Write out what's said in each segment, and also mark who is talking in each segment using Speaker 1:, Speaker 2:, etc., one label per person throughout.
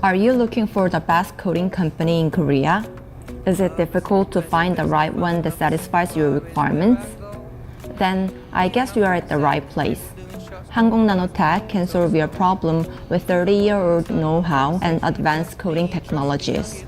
Speaker 1: Are you looking for the best coating company in Korea? Is it difficult to find the right one that satisfies your requirements? Then I guess you are at the right place. 한국나노텍 can solve your problem with 30-year-old know-how and advanced coating technologies.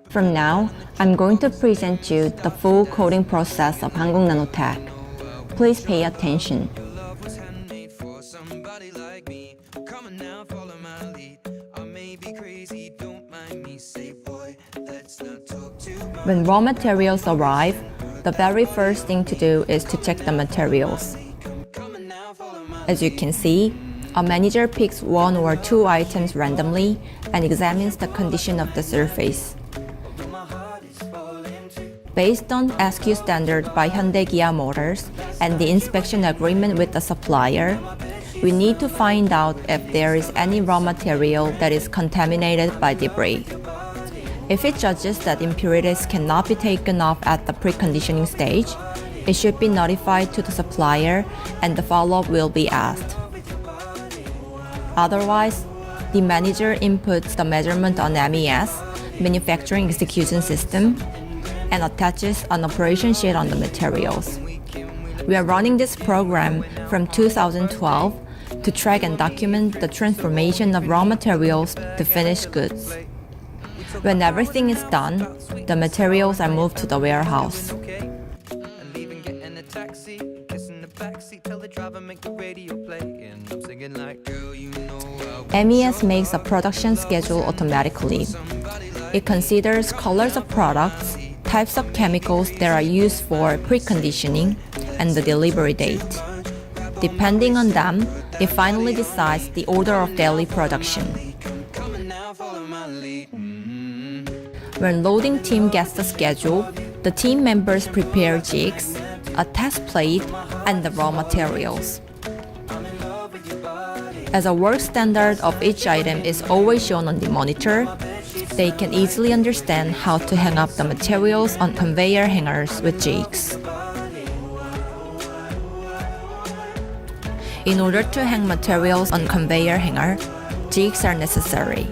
Speaker 1: From now, I'm going to present you the full coating process of 한국나노텍. Please pay attention. When raw materials arrive, the very first thing to do is to check the materials. As you can see, a manager picks one or two items randomly and examines the condition of the surface. Based on SQ standard by Hyundai Kia Motors and the inspection agreement with the supplier, we need to find out if there is any raw material that is contaminated by debris. If it judges that impurities cannot be taken off at the preconditioning stage, it should be notified to the supplier and the follow-up will be asked. Otherwise, the manager inputs the measurement on MES, Manufacturing Execution System, and attaches an operation sheet on the materials. We are running this program from 2012 to track and document the transformation of raw materials to finished goods. When everything is done, the materials are moved to the warehouse. MES makes a production schedule automatically. It considers colors of products, types of chemicals that are used for preconditioning, and the delivery date. Depending on them, it finally decides the order of daily production. When loading team gets the schedule, the team members prepare jigs, a test plate, and the raw materials. As a work standard of each item is always shown on the monitor, they can easily understand how to hang up the materials on conveyor hangers with jigs. In order to hang materials on conveyor hanger, jigs are necessary.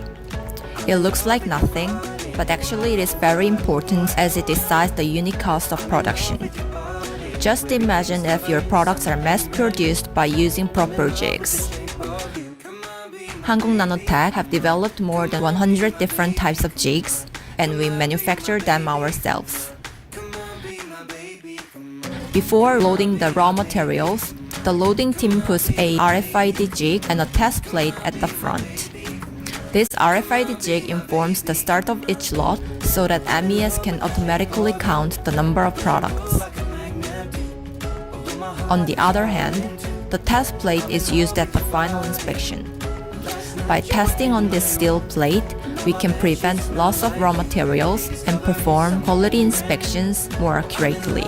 Speaker 1: It looks like nothing, but actually it is very important as it decides the unit cost of production. Just imagine if your products are mass-produced by using proper jigs. 한국나노텍 have developed more than 100 different types of jigs, and we manufacture them ourselves. Before loading the raw materials, the loading team puts a RFID jig and a test plate at the front. This RFID jig informs the start of each lot so that MES can automatically count the number of products. On the other hand, the test plate is used at the final inspection. By testing on this steel plate, we can prevent loss of raw materials and perform quality inspections more accurately.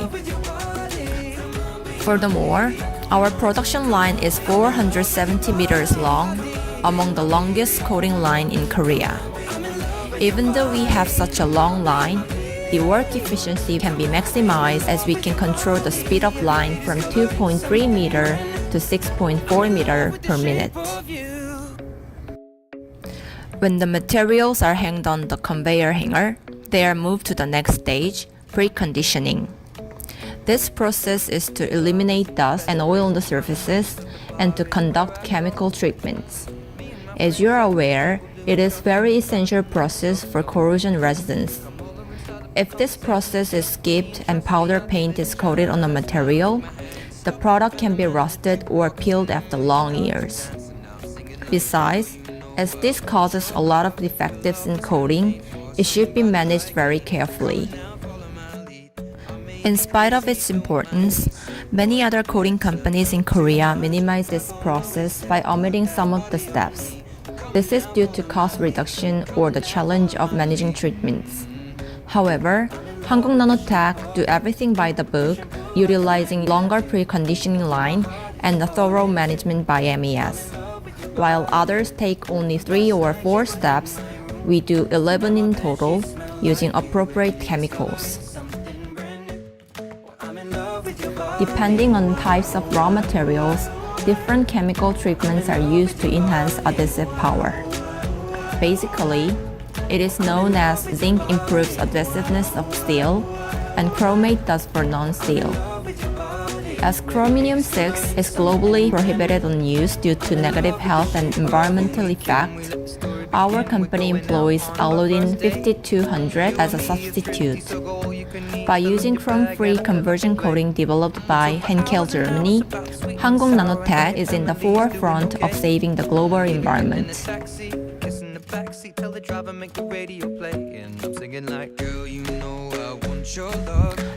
Speaker 1: Furthermore, our production line is 470 meters long, among the longest coating line in Korea. Even though we have such a long line, the work efficiency can be maximized as we can control the speed of line from 2.3 meter to 6.4 meter per minute. When the materials are hanged on the conveyor hanger, they are moved to the next stage, preconditioning. This process is to eliminate dust and oil on the surfaces and to conduct chemical treatments. As you are aware, it is a very essential process for corrosion resistance. If this process is skipped and powder paint is coated on the material, the product can be rusted or peeled after long years. Besides, as this causes a lot of defectives in coating, it should be managed very carefully. In spite of its importance, many other coating companies in Korea minimize this process by omitting some of the steps. This is due to cost reduction or the challenge of managing treatments. However, 한국나노텍 do everything by the book, utilizing longer preconditioning line and a thorough management by MES. While others take only 3 or 4 steps, we do 11 in total, using appropriate chemicals. Depending on types of raw materials, different chemical treatments are used to enhance adhesive power. Basically, it is known as zinc improves adhesiveness of steel and chromate does for non-steel. As chromium-6 is globally prohibited on use due to negative health and environmental effects, our company employs iodine 5200 as a substitute. By using chrome-free conversion coating developed by Henkel Germany, 한국나노텍 is in the forefront of saving the global environment.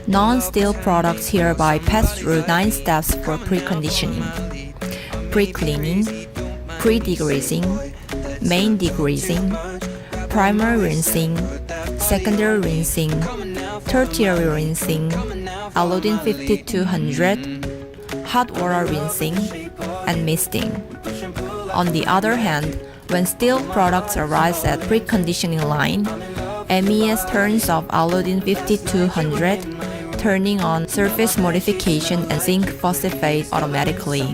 Speaker 1: Non-steel products hereby pass through 9 steps for preconditioning: pre-cleaning, pre-degreasing, main degreasing, primary rinsing, secondary rinsing, tertiary rinsing, iodine 5200, hot water rinsing, and misting. On the other hand, when steel products arrive at preconditioning line, MES turns off iodine 5200, turning on surface modification and zinc phosphate automatically.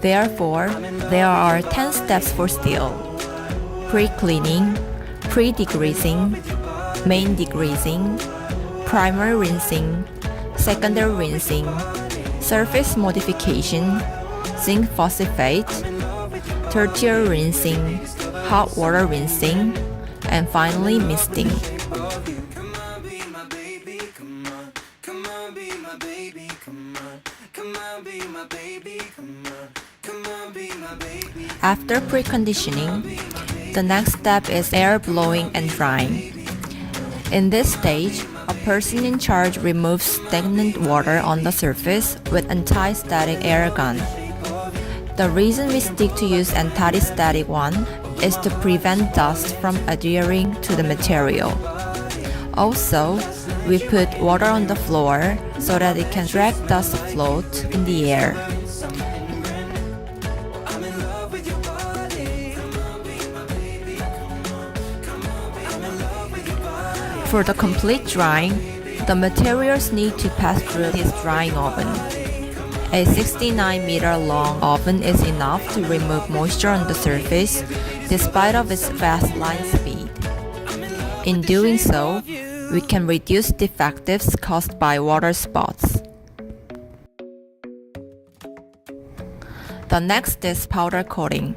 Speaker 1: Therefore, there are 10 steps for steel: pre-cleaning, pre-degreasing, main degreasing, primary rinsing, secondary rinsing, surface modification, zinc phosphate, tertiary rinsing, hot water rinsing, and finally misting. After preconditioning, the next step is air blowing and drying. In this stage, a person in charge removes stagnant water on the surface with anti-static air gun. The reason we stick to use anti-static one is to prevent dust from adhering to the material. Also, we put water on the floor so that it can drag dust afloat in the air. For the complete drying, the materials need to pass through this drying oven. A 69-meter long oven is enough to remove moisture on the surface despite of its fast line speed. In doing so, we can reduce defectives caused by water spots. The next is powder coating.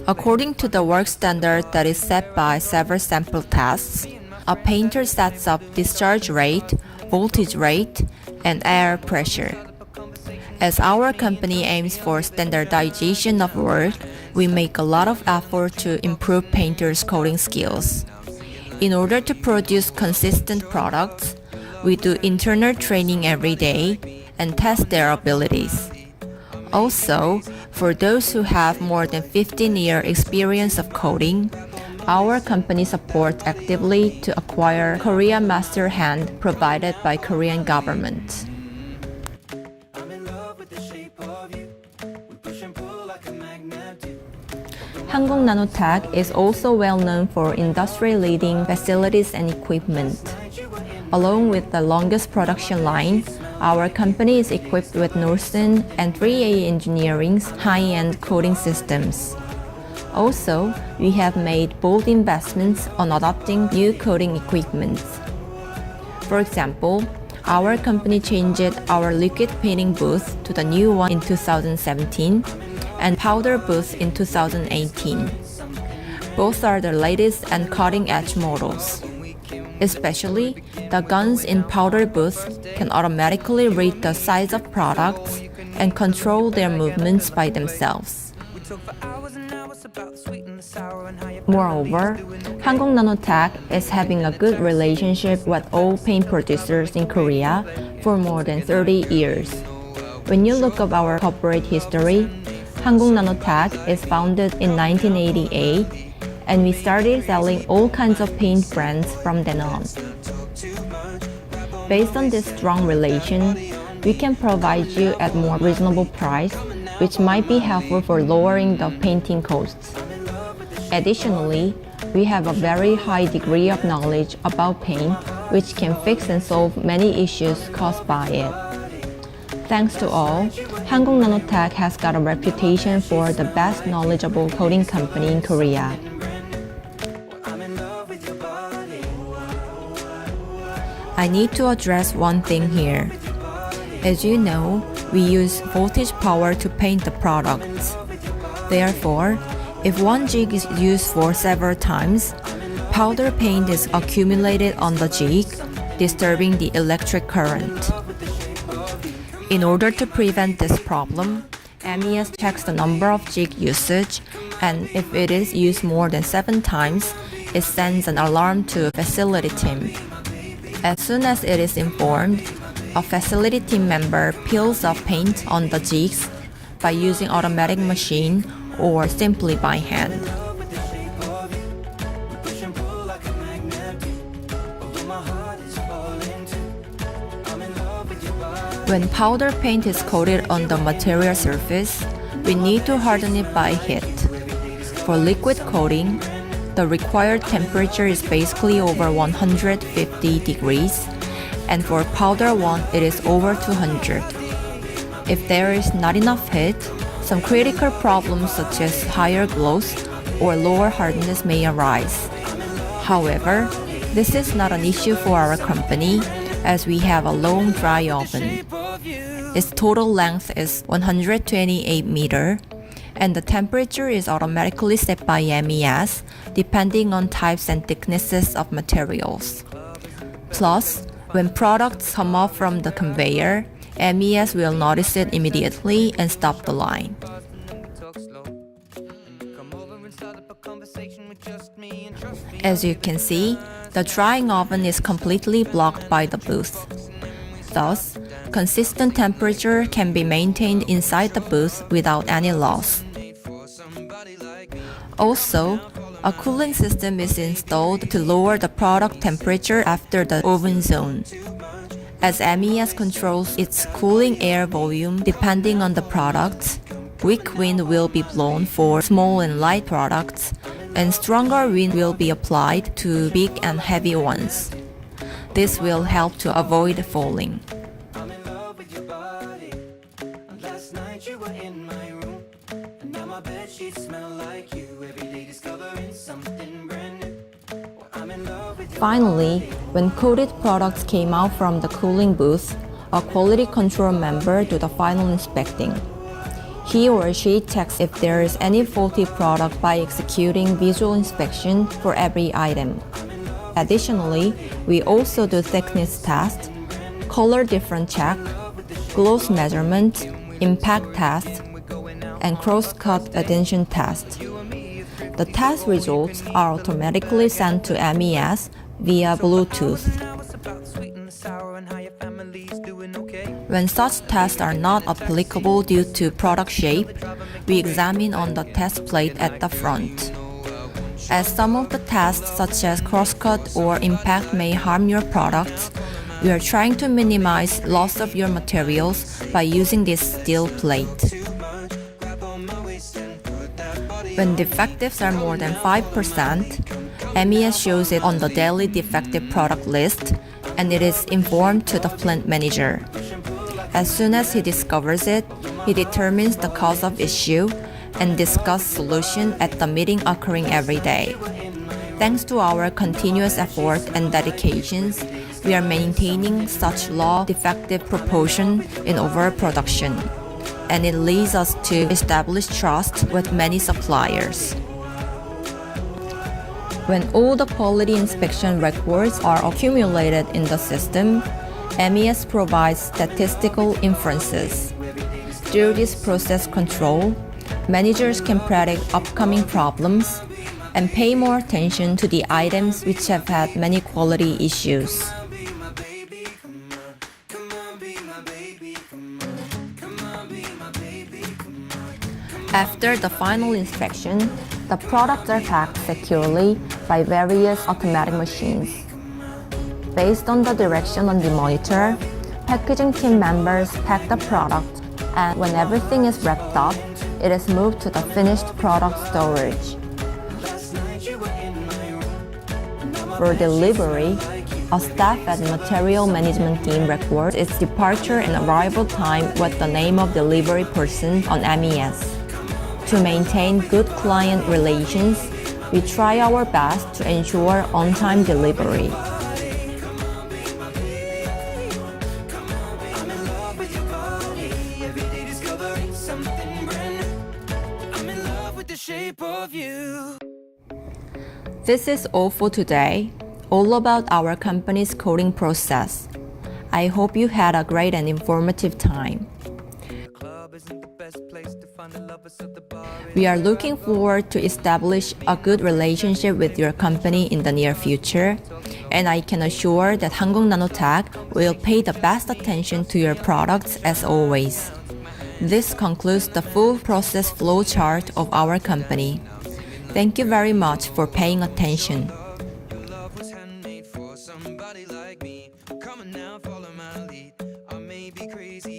Speaker 1: According to the work standard that is set by several sample tests, a painter sets up discharge rate, voltage rate, and air pressure. As our company aims for standardization of work, we make a lot of effort to improve painters' coating skills. In order to produce consistent products, we do internal training every day and test their abilities. Also, for those who have more than 15-year experience of coating, our company supports actively to acquire Korea Master Hand provided by Korean government. 한국나노텍 is also well known for industry-leading facilities and equipment. Along with the longest production line, our company is equipped with Norson and 3A Engineering's high-end coating systems. Also, we have made bold investments on adopting new coating equipment. For example, our company changed our liquid painting booth to the new one in 2017 and powder booth in 2018. Both are the latest and cutting-edge models. Especially, the guns in powder booth can automatically read the size of products and control their movements by themselves. Moreover, 한국나노텍 is having a good relationship with all paint producers in Korea for more than 30 years. When you look up our corporate history, 한국나노텍 is founded in 1988, and we started selling all kinds of paint brands from then on. Based on this strong relation, we can provide you at more reasonable price, which might be helpful for lowering the painting costs. Additionally, we have a very high degree of knowledge about paint, which can fix and solve many issues caused by it. Thanks to all, 한국나노텍 has got a reputation for the best knowledgeable coding company in Korea. I need to address one thing here. As you know, we use voltage power to paint the products. Therefore, if one jig is used for several times, powder paint is accumulated on the jig, disturbing the electric current. In order to prevent this problem, MES checks the number of jig usage, and if it is used more than 7 times, it sends an alarm to facility team. As soon as it is informed, a facility team member peels off paint on the jigs by using automatic machine or simply by hand. When powder paint is coated on the material surface, we need to harden it by heat. For liquid coating, the required temperature is basically over 150 degrees, and for powder one, it is over 200. If there is not enough heat, some critical problems such as higher gloss or lower hardness may arise. However, this is not an issue for our company, as we have a long dry oven. Its total length is 128 meter, and the temperature is automatically set by MES depending on types and thicknesses of materials. Plus, when products come off from the conveyor, MES will notice it immediately and stop the line. As you can see, the drying oven is completely blocked by the booth. Thus, consistent temperature can be maintained inside the booth without any loss. Also, a cooling system is installed to lower the product temperature after the oven zone. As MES controls its cooling air volume depending on the product, weak wind will be blown for small and light products, and stronger wind will be applied to big and heavy ones. This will help to avoid falling. Finally, when coated products came out from the cooling booth, a quality control member do the final inspecting. He or she checks if there is any faulty product by executing visual inspection for every item. Additionally, we also do thickness test, color difference check, gloss measurement, impact test, and cross-cut adhesion test. The test results are automatically sent to MES via Bluetooth. When such tests are not applicable due to product shape, we examine on the test plate at the front. As some of the tests such as crosscut or impact may harm your products, we are trying to minimize loss of your materials by using this steel plate. When defectives are more than 5%, MES shows it on the daily defective product list, and it is informed to the plant manager. As soon as he discovers it, he determines the cause of issue and discusses solution at the meeting occurring every day. Thanks to our continuous effort and dedications, we are maintaining such low defective proportion in overall production, and it leads us to establish trust with many suppliers. When all the quality inspection records are accumulated in the system, MES provides statistical inferences. Through this process control, managers can predict upcoming problems and pay more attention to the items which have had many quality issues. After the final inspection, the products are packed securely by various automatic machines. Based on the direction on the monitor, packaging team members pack the product, and when everything is wrapped up, it is moved to the finished product storage. For delivery, A staff at the material management team records its departure and arrival time with the name of delivery person on MES. To maintain good client relations, we try our best to ensure on-time delivery. This is all for today, all about our company's coding process. I hope you had a great and informative time. We are looking forward to establish a good relationship with your company in the near future, and I can assure that 한국나노텍 will pay the best attention to your products as always. This concludes the full process flow chart of our company. Thank you very much for paying attention. Somebody like me, come on now, follow my lead. I may be crazy.